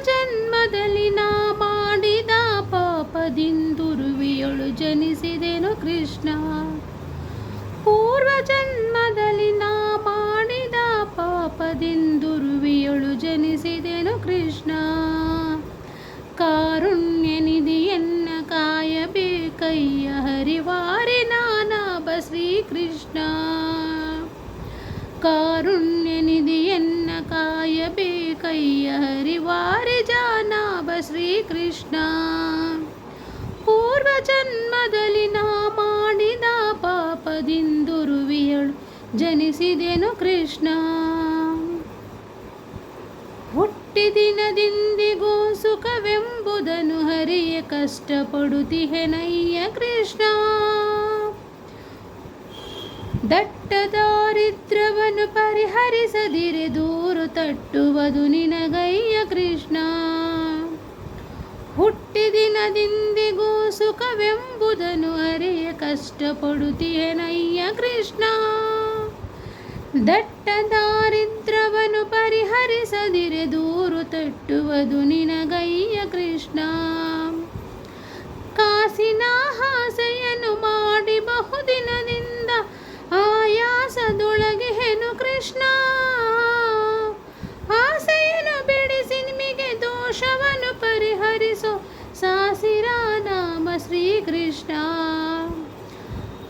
ಜನ್ಮದಲ್ಲಿ ನಾ ಮಾಡಿದ ಪಾಪದಿಂದುರುವಿಯೊಳು ಜನಿಸಿದೆನು ಕೃಷ್ಣ. ಪೂರ್ವ ಜನ್ಮದಲ್ಲಿ ನಾ ಮಾಡಿದ ಪಾಪದಿಂದುರುವಿಯೊಳು ಜನಿಸಿದೆನು ಕೃಷ್ಣ. ಕಾರುಣ್ಯ ನಿಧಿಯನ್ನ ಕಾಯಬೇಕಯ್ಯ ಹರಿವಾರಿ ನಾನಾಭ ಶ್ರೀಕೃಷ್ಣ. ಕಾರುಣ್ಯ ನಿಧಿಯನ್ನ ಕಾಯಬೇಕಯ್ಯ ಹರಿವಾರಿ ಜಾನಾಭ ಶ್ರೀಕೃಷ್ಣ. ಪೂರ್ವ ಜನ್ಮದಲ್ಲಿ ನಾ ಮಾಡಿದ ಪಾಪದಿಂದುರುವಿಯಳು ಜನಿಸಿದೆನು ಕೃಷ್ಣ. ಹುಟ್ಟಿದಿನದಿಂದಿಗೂ ಸುಖವೆಂಬುದನ್ನು ಹರಿಯ ಕಷ್ಟಪಡುತ್ತಿಹೆನಯ್ಯ ಕೃಷ್ಣ. ದಟ್ಟ ದಾರಿದ್ರ್ಯವನ್ನು ಪರಿಹರಿಸದಿರೆ ದೂರು ತಟ್ಟುವುದು ನಿನಗಯ್ಯ ಕೃಷ್ಣ. ಹುಟ್ಟಿದಿನದಿಂದಿಗೂ ಸುಖವೆಂಬುದನ್ನು ಹರಿಯ ಕಷ್ಟಪಡುತ್ತಿಹೆನಯ್ಯ ಕೃಷ್ಣ. ದಟ್ಟ ದಾರಿದ್ರ್ಯವನ್ನು ಪರಿಹರಿಸದಿರೆ ದೂರು ತಟ್ಟುವುದು ನಿನಗಯ್ಯ ಕೃಷ್ಣ. ಕಾಸಿನ ಆಸೆಯನ್ನು ಮಾಡಿ ಬಹುದಿನದಿಂದ ಆಯಾಸದೊಳಗೆ ಹೆನು ಕೃಷ್ಣ. ಆಸೆಯನ್ನು ಬಿಡಿಸಿ ನಿಮಗೆ ದೋಷವನ್ನು ಪರಿಹರಿಸೋ ಸಾಸಿರ ನಾಮ ಶ್ರೀಕೃಷ್ಣ.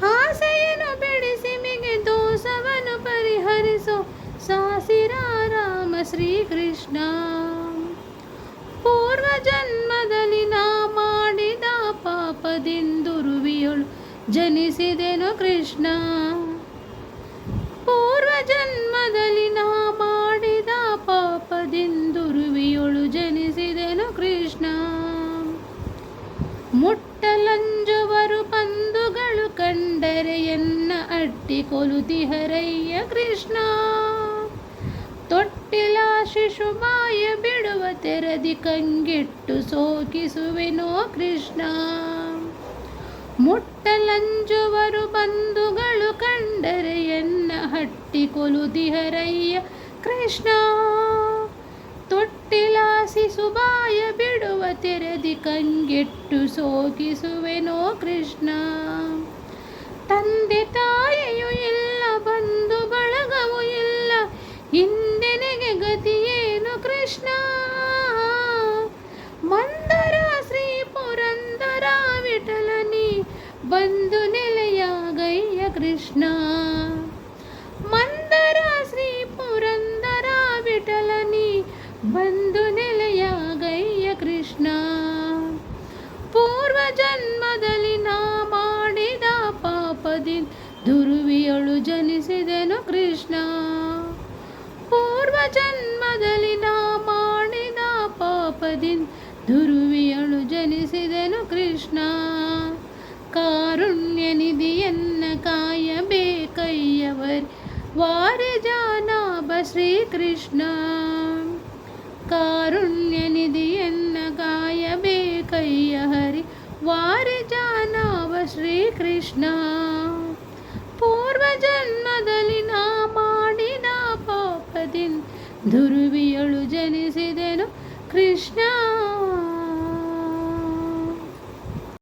ಆಸೆಯನ್ನು ಬಿಡಿಸಿ ಮಿಗೆ ದೋಷವನ್ನು ಪರಿಹರಿಸೋ ಸಾಸಿರ ರಾಮ ಶ್ರೀಕೃಷ್ಣ. ಪೂರ್ವ ಜನ್ಮದಲ್ಲಿ ನಾ ಮಾಡಿದ ಪಾಪದಿಂದುರುವಿಯೊಳು ಜನಿಸಿದೆನು ಕೃಷ್ಣ. ಪೂರ್ವ ಜನ್ಮದಲ್ಲಿ ನಾ ಮಾಡಿದ ಪಾಪದಿಂದುರುವಿಯೊಳು ಜನಿಸಿದೆನು ಕೃಷ್ಣ. ಮುಟ್ಟಲಂಜುವರು ಬಂಧುಗಳು ಕಂಡರೆ ಎನ್ನ ಅಟ್ಟಿ ಕೊಲುತಿಹರಯ್ಯ ಕೃಷ್ಣ. ತೊಟ್ಟಿಲ ಶಿಶುಮಾಯ ಬಿಡುವ ತೆರದಿ ಕಂಗೆಟ್ಟು ಸೋಕಿಸುವೆನೋ ಕೃಷ್ಣ. ಮುಟ್ಟಲಂಜುವರು ಬಂಧುಗಳು ಕಂಡರೆ ಎನ್ನ ಹಟ್ಟಿ ಕೊಲುತಿಹರಯ್ಯ ಕೃಷ್ಣ. ತೊಟ್ಟಿಲ ಶಿಶುಬಾಯ ಬಿಡುವ ತೆರದಿ ಕಂಗೆಟ್ಟು ಸೋಕಿಸುವೆನೋ ಕೃಷ್ಣ. ತಂದೆ ತಾಯಿಯೂ ಇಲ್ಲ ಬಂಧು ಬಳಗವೂ ಇಲ್ಲ ಹಿಂದೆನೆಗೆ ಗತಿಯೇನು ಕೃಷ್ಣ. ಮಂದರ ಶ್ರೀ ಪುರಂದರ ವಿಠಲನಿ ಬಂಧು ನೆಲೆಯಾಗಯ್ಯ ಕೃಷ್ಣ. ಮಂದರ ಶ್ರೀ ಪುರಂದರ ವಿಠಲನಿ ಬಂಧು ನೆಲೆಯಾಗಯ್ಯ ಕೃಷ್ಣ. ಪೂರ್ವ ಜನ್ಮದಲ್ಲಿ ನಾ ಮಾಡಿದ ಪಾಪದಿಂದ ದುರುವಿಯಳು ಜನಿಸಿದೆನು ಕೃಷ್ಣ. ಪೂರ್ವ ಜನ್ಮದಲ್ಲಿ ನಾ ಮಾಡಿದ ಪಾಪದಿಂದ ದುರುವಿಯಳು ಜನಿಸಿದೆನು ಕೃಷ್ಣ. ಕಾರುಣ್ಯ ನಿಧಿಯನ್ನ ಕಾಯಬೇಕಯ್ಯವರ್ ವಾರಿ ಜಾನಾಭ ಶ್ರೀಕೃಷ್ಣ. ಕಾರುಣ್ಯ ನಿಧಿಯನ್ನ ಕಾಯಬೇಕಯ್ಯ ಹರಿ ವಾರಿ ಜಾನಾಭ ಶ್ರೀಕೃಷ್ಣ. ಪೂರ್ವ ಜನ್ಮದಲ್ಲಿ ನಾ ಮಾಡಿದ ಪಾಪದಿಂದ ದುರುವಿಯಳು ಜನಿಸಿದೆನು ಕೃಷ್ಣ.